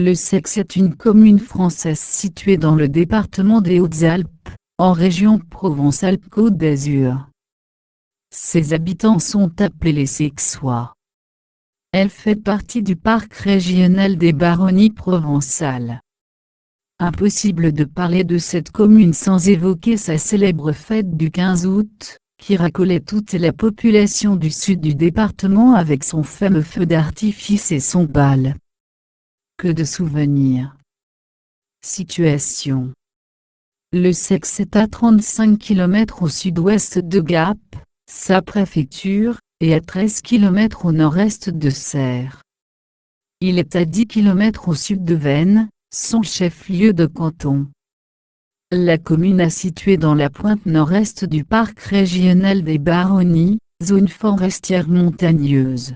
Le Sex est une commune française située dans le département des Hautes-Alpes, en région Provence-Alpes-Côte d'Azur. Ses habitants sont appelés les Seixois. Elle fait partie du parc régional des Baronnies provençales. Impossible de parler de cette commune sans évoquer sa célèbre fête du 15 août, qui racolait toute la population du sud du département avec son fameux feu d'artifice et son bal. Que de souvenirs. Situation. Le Sex est à 35 km au sud-ouest de Gap, sa préfecture, et à 13 km au nord-est de Serres. Il est à 10 km au sud de Veynes, son chef-lieu de canton. La commune est située dans la pointe nord-est du parc régional des Baronnies, zone forestière montagneuse.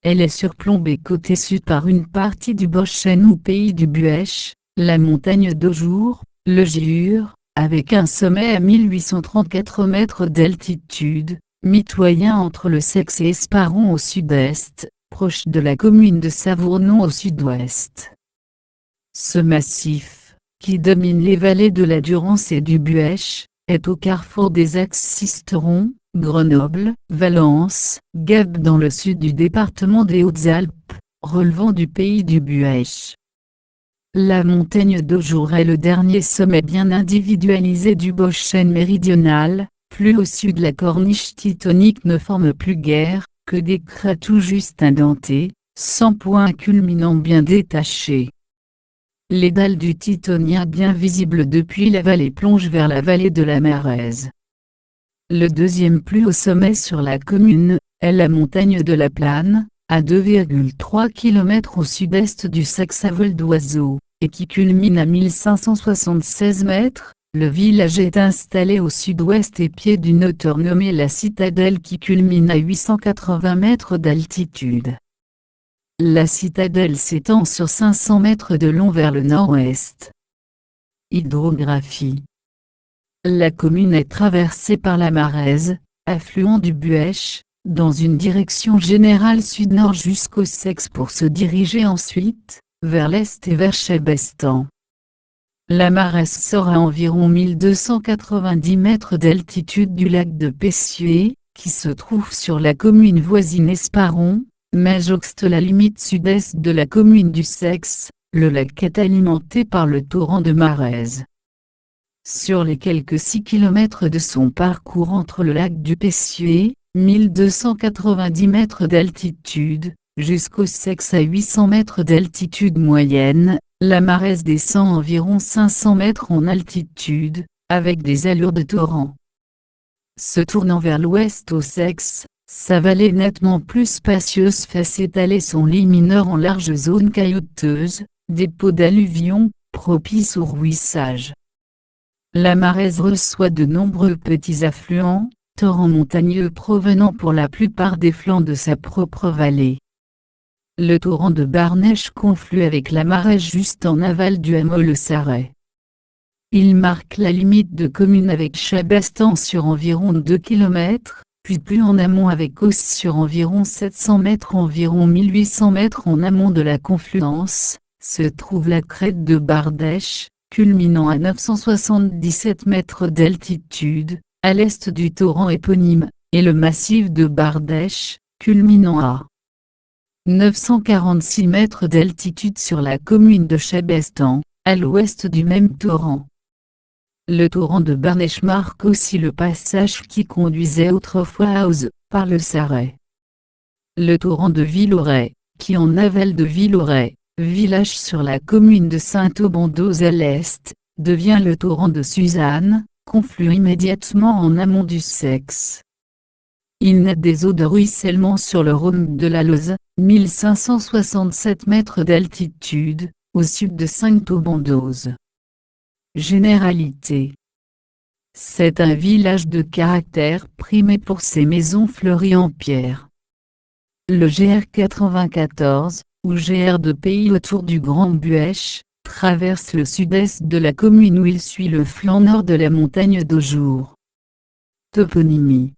Elle est surplombée côté sud par une partie du Boschen ou pays du Buëch, la montagne d'Aujour, le Giur, avec un sommet à 1834 mètres d'altitude, mitoyen entre le Sex et Esparon au sud-est, proche de la commune de Savournon au sud-ouest. Ce massif, qui domine les vallées de la Durance et du Buëch, est au carrefour des axes Sisteron, Grenoble, Valence, Gap dans le sud du département des Hautes-Alpes, relevant du pays du Buëch. La montagne d'Aujour est le dernier sommet bien individualisé du Boschen méridional. Plus au sud la corniche titonique ne forme plus guère que des crêts tout juste indentés, sans point culminant bien détaché. Les dalles du Tithonien bien visibles depuis la vallée plongent vers la vallée de la Maraise. Le deuxième plus haut sommet sur la commune est la montagne de la Plane, à 2,3 km au sud-est du Saxe-à-vol d'Oiseau, et qui culmine à 1576 mètres. Le village est installé au sud-ouest et pied d'une hauteur nommée la Citadelle qui culmine à 880 mètres d'altitude. La citadelle s'étend sur 500 mètres de long vers le nord-ouest. Hydrographie. La commune est traversée par la Maraise, affluent du Buëch, dans une direction générale sud-nord jusqu'au Sex pour se diriger ensuite, vers l'est et vers Chebestan. La Maraise sort à environ 1290 mètres d'altitude du lac de Pessué, qui se trouve sur la commune voisine Esparon, mais jouxte la limite sud-est de la commune du Sex. Le lac est alimenté par le torrent de Maraise. Sur les quelques 6 km de son parcours entre le lac du Pessué, 1290 mètres d'altitude, jusqu'au Sex à 800 mètres d'altitude moyenne, la Maraise descend environ 500 mètres en altitude, avec des allures de torrent. Se tournant vers l'ouest au Sex, sa vallée nettement plus spacieuse fait s'étaler son lit mineur en large zone caillouteuse, dépôt d'alluvions, propice au rouissage. La Maraise reçoit de nombreux petits affluents, torrents montagneux provenant pour la plupart des flancs de sa propre vallée. Le torrent de Barnèche conflue avec la Maraise juste en aval du hameau Le Sarret. Il marque la limite de commune avec Chebestan sur environ 2 km, puis plus en amont avec Causse sur environ 700 mètres. Environ 1800 mètres en amont de la confluence, se trouve la crête de Bardèche, culminant à 977 mètres d'altitude, à l'est du torrent éponyme, et le massif de Bardèche, culminant à 946 mètres d'altitude sur la commune de Chebestan, à l'ouest du même torrent. Le torrent de Barnèche marque aussi le passage qui conduisait autrefois à Auze, par le Sarret. Le torrent de Villauray, qui en aval de Villauray, village sur la commune de Saint-Auban-d'Auze à l'est, devient le torrent de Suzanne, conflue immédiatement en amont du Sex. Il naît des eaux de ruissellement sur le Rhône de la Loze, 1567 mètres d'altitude, au sud de Saint-Auban-d'Auze. Généralité. C'est un village de caractère primé pour ses maisons fleuries en pierre. Le GR 94, ou GR de pays autour du Grand Buëch, traverse le sud-est de la commune où il suit le flanc nord de la montagne d'Aujour. Toponymie.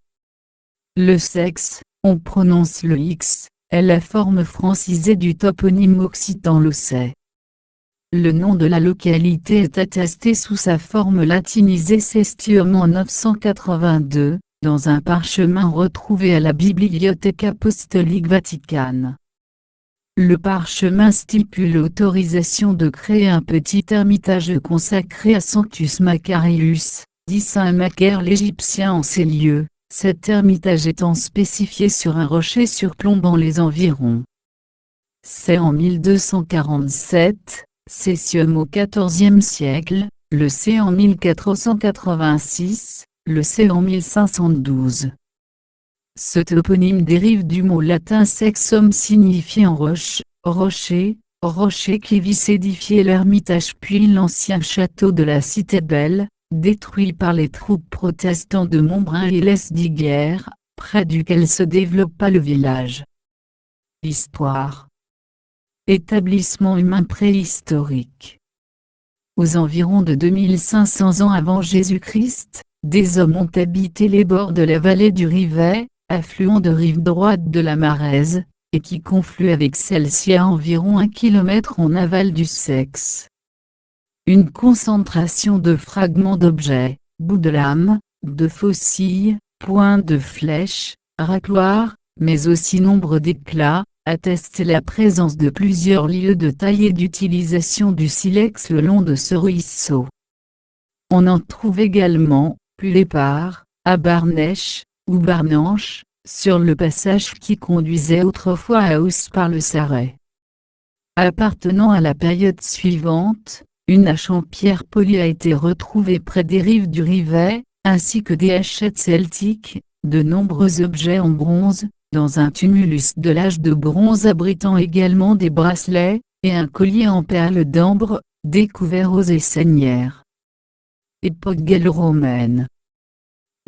Le Sex, on prononce le X, est la forme francisée du toponyme occitan Locet. Le nom de la localité est attesté sous sa forme latinisée Cestium en 982, dans un parchemin retrouvé à la Bibliothèque apostolique Vaticane. Le parchemin stipule l'autorisation de créer un petit ermitage consacré à Sanctus Macarius, dit Saint Macaire l'Égyptien en ces lieux, cet ermitage étant spécifié sur un rocher surplombant les environs. C'est en 1247, Cestium au XIVe siècle, le C en 1486, le C en 1512. Ce toponyme dérive du mot latin sexum signifiant roche, rocher, rocher qui vit s'édifier l'ermitage puis l'ancien château de la Cité Belle, détruit par les troupes protestantes de Montbrun et Lesdiguières, près duquel se développa le village. Histoire. Établissement humain préhistorique. Aux environs de 2500 ans avant Jésus-Christ, des hommes ont habité les bords de la vallée du Rivet, affluent de rive droite de la Marèze, et qui conflue avec celle-ci à environ 1 km en aval du Sexe. Une concentration de fragments d'objets, bouts de lames, de fossiles, points de flèches, racloirs, mais aussi nombre d'éclats, atteste la présence de plusieurs lieux de taille et d'utilisation du silex le long de ce ruisseau. On en trouve également, plus l'épars, à Barnèche, ou Barnanche, sur le passage qui conduisait autrefois à Ous par le Sarret. Appartenant à la période suivante, une hache en pierre polie a été retrouvée près des rives du Rivet, ainsi que des hachettes celtiques, de nombreux objets en bronze, dans un tumulus de l'âge de bronze abritant également des bracelets, et un collier en perles d'ambre, découvert aux Essonnières. Époque gallo-romaine.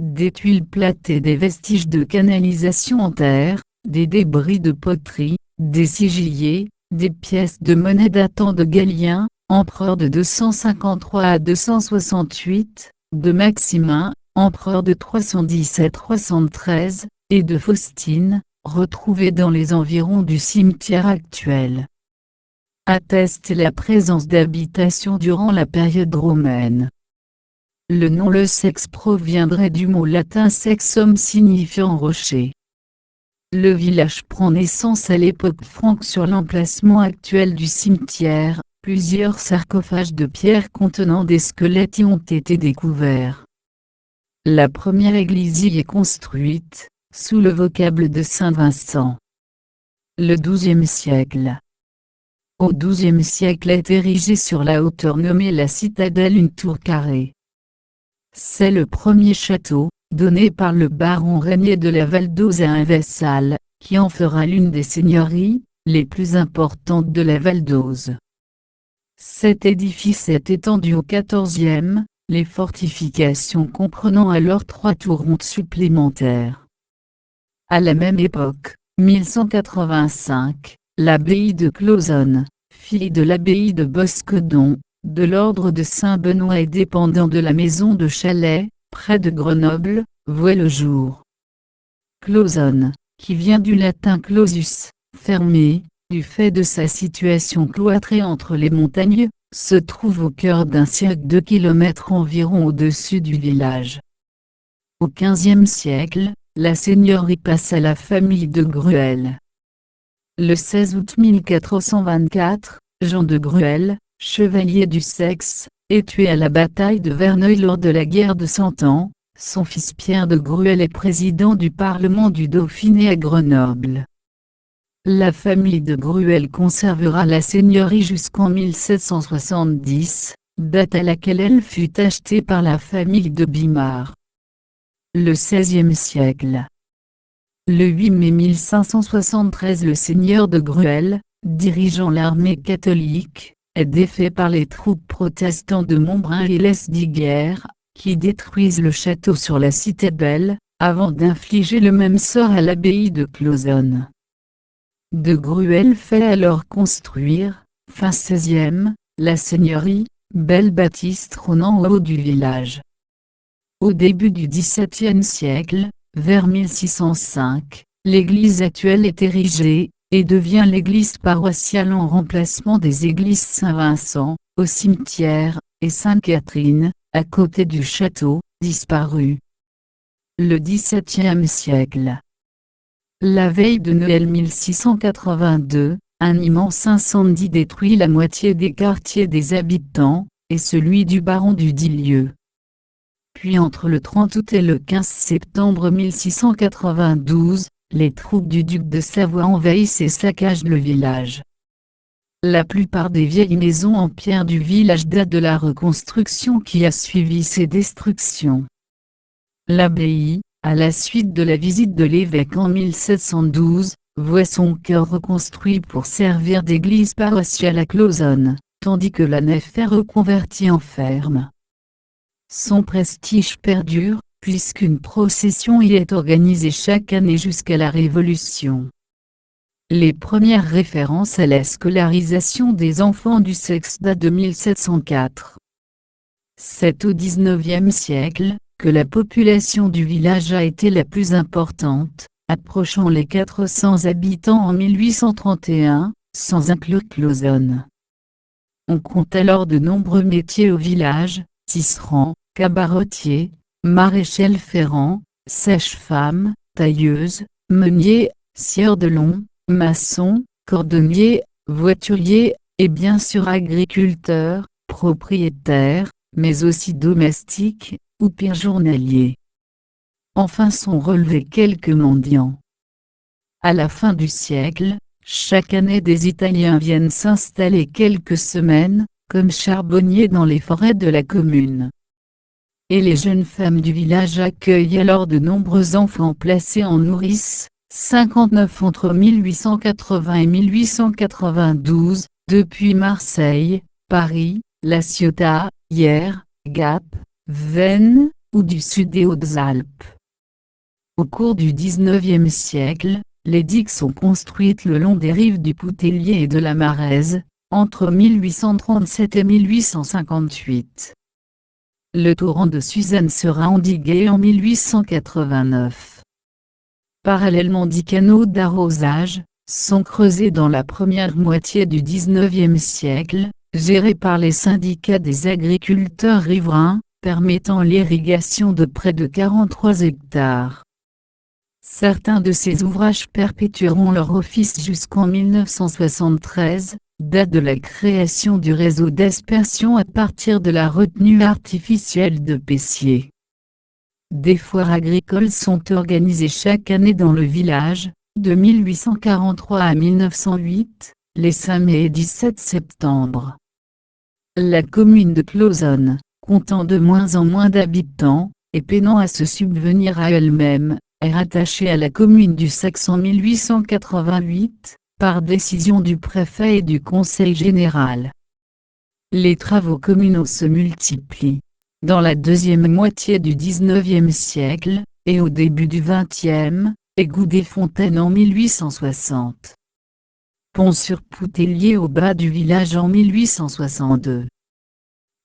Des tuiles plates et des vestiges de canalisation en terre, des débris de poterie, des sigillés, des pièces de monnaie datant de Galien, empereur de 253 à 268, de Maximin, empereur de 310-313, et de Faustine, retrouvés dans les environs du cimetière actuel. Atteste la présence d'habitations durant la période romaine. Le nom Le Sexe proviendrait du mot latin sexum signifiant rocher. Le village prend naissance à l'époque franque sur l'emplacement actuel du cimetière. Plusieurs sarcophages de pierre contenant des squelettes y ont été découverts. La première église y est construite, sous le vocable de Saint-Vincent. Le XIIe siècle. Au XIIe siècle est érigée sur la hauteur nommée la citadelle une tour carrée. C'est le premier château, donné par le baron Régnier de la Val-d'Oise à un vassal, qui en fera l'une des seigneuries, les plus importantes de la Val-d'Oise. Cet édifice est étendu au XIVe, les fortifications comprenant alors 3 tours rondes supplémentaires. À la même époque, 1185, l'abbaye de Clauzonne, fille de l'abbaye de Bosquedon, de l'ordre de Saint-Benoît et dépendant de la maison de Chalais, près de Grenoble, voit le jour. Clauzonne, qui vient du latin clausus, fermé, du fait de sa situation cloîtrée entre les montagnes, se trouve au cœur d'un cirque de kilomètres environ au-dessus du village. Au XVe siècle, la seigneurie passe à la famille de Gruel. Le 16 août 1424, Jean de Gruel, chevalier du Sexe, est tué à la bataille de Verneuil lors de la guerre de Cent Ans. Son fils Pierre de Gruel est président du Parlement du Dauphiné à Grenoble. La famille de Gruel conservera la seigneurie jusqu'en 1770, date à laquelle elle fut achetée par la famille de Bimard. Le XVIe siècle. Le 8 mai 1573, le seigneur de Gruel, dirigeant l'armée catholique, est défait par les troupes protestantes de Montbrun et Lesdiguières, qui détruisent le château sur la Cité Belle, avant d'infliger le même sort à l'abbaye de Clauzonne. De Gruel fait alors construire, fin XVIe, la seigneurie, belle bâtisse trônant au haut du village. Au début du XVIIe siècle, vers 1605, l'église actuelle est érigée, et devient l'église paroissiale en remplacement des églises Saint-Vincent, au cimetière, et Sainte-Catherine, à côté du château, disparu. Le XVIIe siècle. La veille de Noël 1682, un immense incendie détruit la moitié des quartiers des habitants, et celui du baron du dit lieu. Puis entre le 30 août et le 15 septembre 1692, les troupes du duc de Savoie envahissent et saccagent le village. La plupart des vieilles maisons en pierre du village datent de la reconstruction qui a suivi ces destructions. L'abbaye, à la suite de la visite de l'évêque en 1712, voit son chœur reconstruit pour servir d'église paroissiale à Clauzonne, tandis que la nef est reconvertie en ferme. Son prestige perdure, puisqu'une procession y est organisée chaque année jusqu'à la Révolution. Les premières références à la scolarisation des enfants du sexe datent de 1704. C'est au XIXe siècle que la population du village a été la plus importante, approchant les 400 habitants en 1831, sans inclure Clauzonne. On compte alors de nombreux métiers au village: tisserand, cabaretier, maréchal ferrant, sage-femme, tailleuse, meunier, scieur de long, maçon, cordonnier, voiturier, et bien sûr agriculteur, propriétaire, mais aussi domestique, ou pire journalier. Enfin sont relevés quelques mendiants. À la fin du siècle, chaque année des Italiens viennent s'installer quelques semaines, comme charbonniers dans les forêts de la commune. Et les jeunes femmes du village accueillent alors de nombreux enfants placés en nourrice, 59 entre 1880 et 1892, depuis Marseille, Paris, La Ciotat, Hyères, Gap, Veynes, ou du sud des Hautes-Alpes. Au cours du XIXe siècle, les digues sont construites le long des rives du Poutellier et de la Maraise, entre 1837 et 1858. Le torrent de Suzanne sera endigué en 1889. Parallèlement, 10 canaux d'arrosage sont creusés dans la première moitié du XIXe siècle, gérés par les syndicats des agriculteurs riverains, permettant l'irrigation de près de 43 hectares. Certains de ces ouvrages perpétueront leur office jusqu'en 1973, date de la création du réseau d'aspersion à partir de la retenue artificielle de Pessier. Des foires agricoles sont organisées chaque année dans le village, de 1843 à 1908, les 5 mai et 17 septembre. La commune de Clauzonne, comptant de moins en moins d'habitants, et peinant à se subvenir à elle-même, est rattachée à la commune du Sax en 1888, par décision du préfet et du conseil général. Les travaux communaux se multiplient. Dans la deuxième moitié du XIXe siècle, et au début du XXe, égout des fontaines en 1860. Pont sur Poutellier au bas du village en 1862.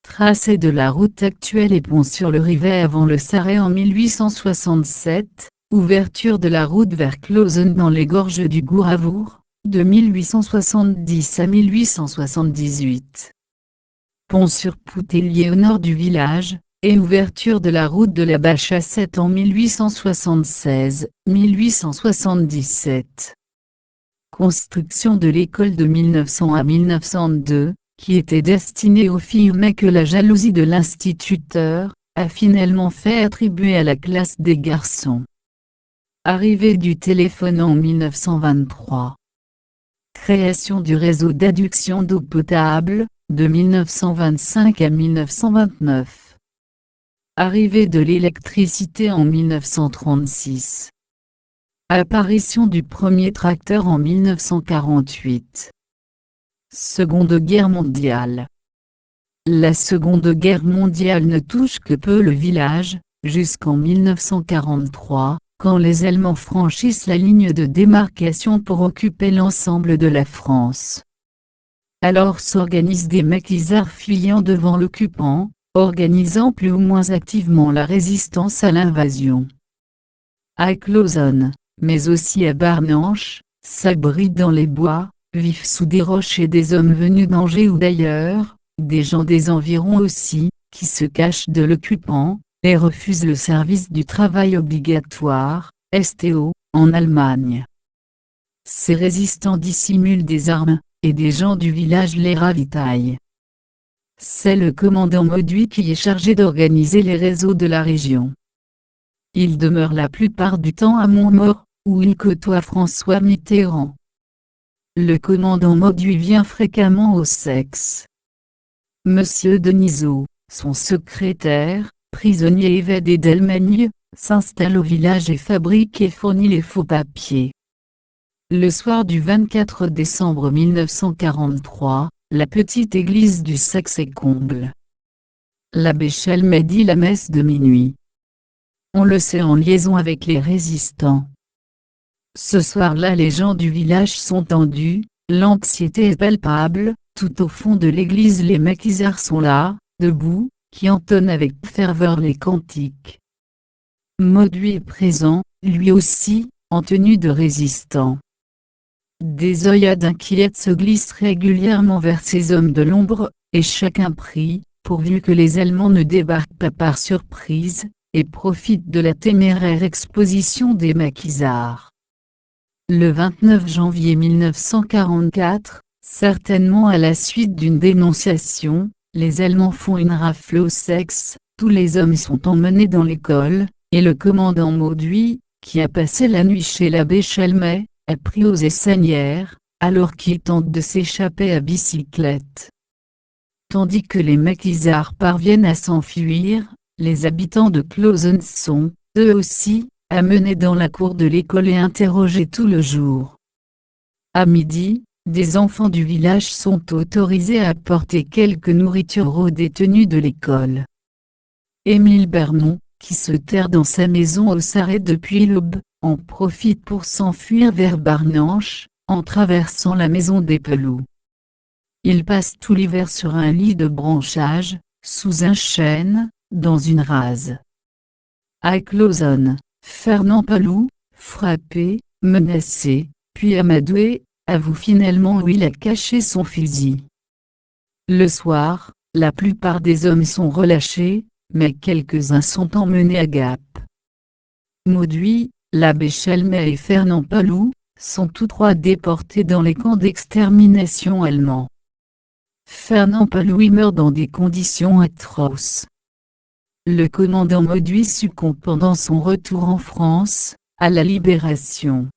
Tracé de la route actuelle et pont sur le Rivet avant le Sarret en 1867, ouverture de la route vers Clauzonne dans les gorges du Gouravour, de 1870 à 1878. Pont sur Poutellier au nord du village, et ouverture de la route de la Bachassette en 1876-1877. Construction de l'école de 1900 à 1902, qui était destinée aux filles mais que la jalousie de l'instituteur a finalement fait attribuer à la classe des garçons. Arrivée du téléphone en 1923. Création du réseau d'adduction d'eau potable, de 1925 à 1929. Arrivée de l'électricité en 1936. Apparition du premier tracteur en 1948. Seconde Guerre mondiale. La Seconde Guerre mondiale ne touche que peu le village, jusqu'en 1943, quand les Allemands franchissent la ligne de démarcation pour occuper l'ensemble de la France. Alors s'organisent des maquisards fuyant devant l'occupant, organisant plus ou moins activement la résistance à l'invasion. À Clauzonne, mais aussi à Barnanche, s'abritent dans les bois, vivent sous des roches et des hommes venus d'Angers ou d'ailleurs, des gens des environs aussi, qui se cachent de l'occupant, et refusent le service du travail obligatoire, STO, en Allemagne. Ces résistants dissimulent des armes, et des gens du village les ravitaillent. C'est le commandant Mauduit qui est chargé d'organiser les réseaux de la région. Il demeure la plupart du temps à Montmaur, où il côtoie François Mitterrand. Le commandant Mauduit vient fréquemment au Sexe. Monsieur Denisot, son secrétaire, prisonnier évadé d'Allemagne, s'installe au village et fabrique et fournit les faux papiers. Le soir du 24 décembre 1943, la petite église du Sexe-et-Comble. L'abbé Chalmet dit la messe de minuit. On le sait en liaison avec les résistants. Ce soir-là, les gens du village sont tendus, l'anxiété est palpable. Tout au fond de l'église, les maquisards sont là, debout, qui entonnent avec ferveur les cantiques. Mauduit est présent, lui aussi, en tenue de résistant. Des œillades inquiètes se glissent régulièrement vers ces hommes de l'ombre, et chacun prie, pourvu que les Allemands ne débarquent pas par surprise, et profitent de la téméraire exposition des maquisards. Le 29 janvier 1944, certainement à la suite d'une dénonciation, les Allemands font une rafle au Sexe, tous les hommes sont emmenés dans l'école, et le commandant Mauduit, qui a passé la nuit chez l'abbé Chalmet, est pris aux essanières, alors qu'il tente de s'échapper à bicyclette. Tandis que les maquisards parviennent à s'enfuir, les habitants de Clausen sont, eux aussi, amenés dans la cour de l'école et interrogés tout le jour. À midi, des enfants du village sont autorisés à apporter quelque nourriture aux détenus de l'école. Émile Bernon, qui se terre dans sa maison au Sarret depuis l'aube, en profite pour s'enfuir vers Barnanche, en traversant la maison des Peloux. Il passe tout l'hiver sur un lit de branchage, sous un chêne, dans une rase. À Clausen, Fernand Peloux, frappé, menacé, puis amadoué, avoue finalement où il a caché son fusil. Le soir, la plupart des hommes sont relâchés, mais quelques-uns sont emmenés à Gap. Mauduit, l'abbé Chalmet et Fernand Peloux, sont tous trois déportés dans les camps d'extermination allemands. Fernand Peloux meurt dans des conditions atroces. Le commandant Mauduit succombe pendant son retour en France, à la Libération.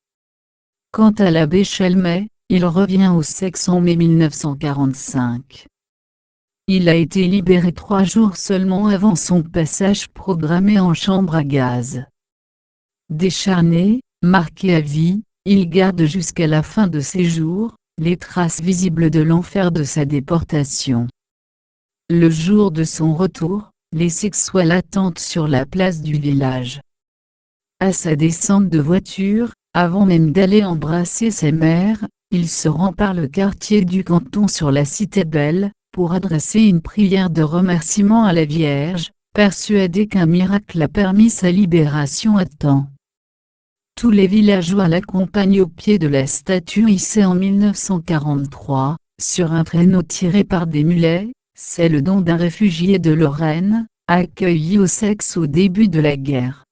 Quant à l'abbé Chalmet, il revient au Sexe en mai 1945. Il a été libéré 3 jours seulement avant son passage programmé en chambre à gaz. Décharné, marqué à vie, il garde jusqu'à la fin de ses jours, les traces visibles de l'enfer de sa déportation. Le jour de son retour, les sexois l'attendent sur la place du village. À sa descente de voiture, avant même d'aller embrasser sa mère, il se rend par le quartier du Canton sur la Cité Belle, pour adresser une prière de remerciement à la Vierge, persuadé qu'un miracle a permis sa libération à temps. Tous les villageois l'accompagnent au pied de la statue hissée en 1943, sur un traîneau tiré par des mulets. C'est le don d'un réfugié de Lorraine, accueilli au Sexe au début de la guerre.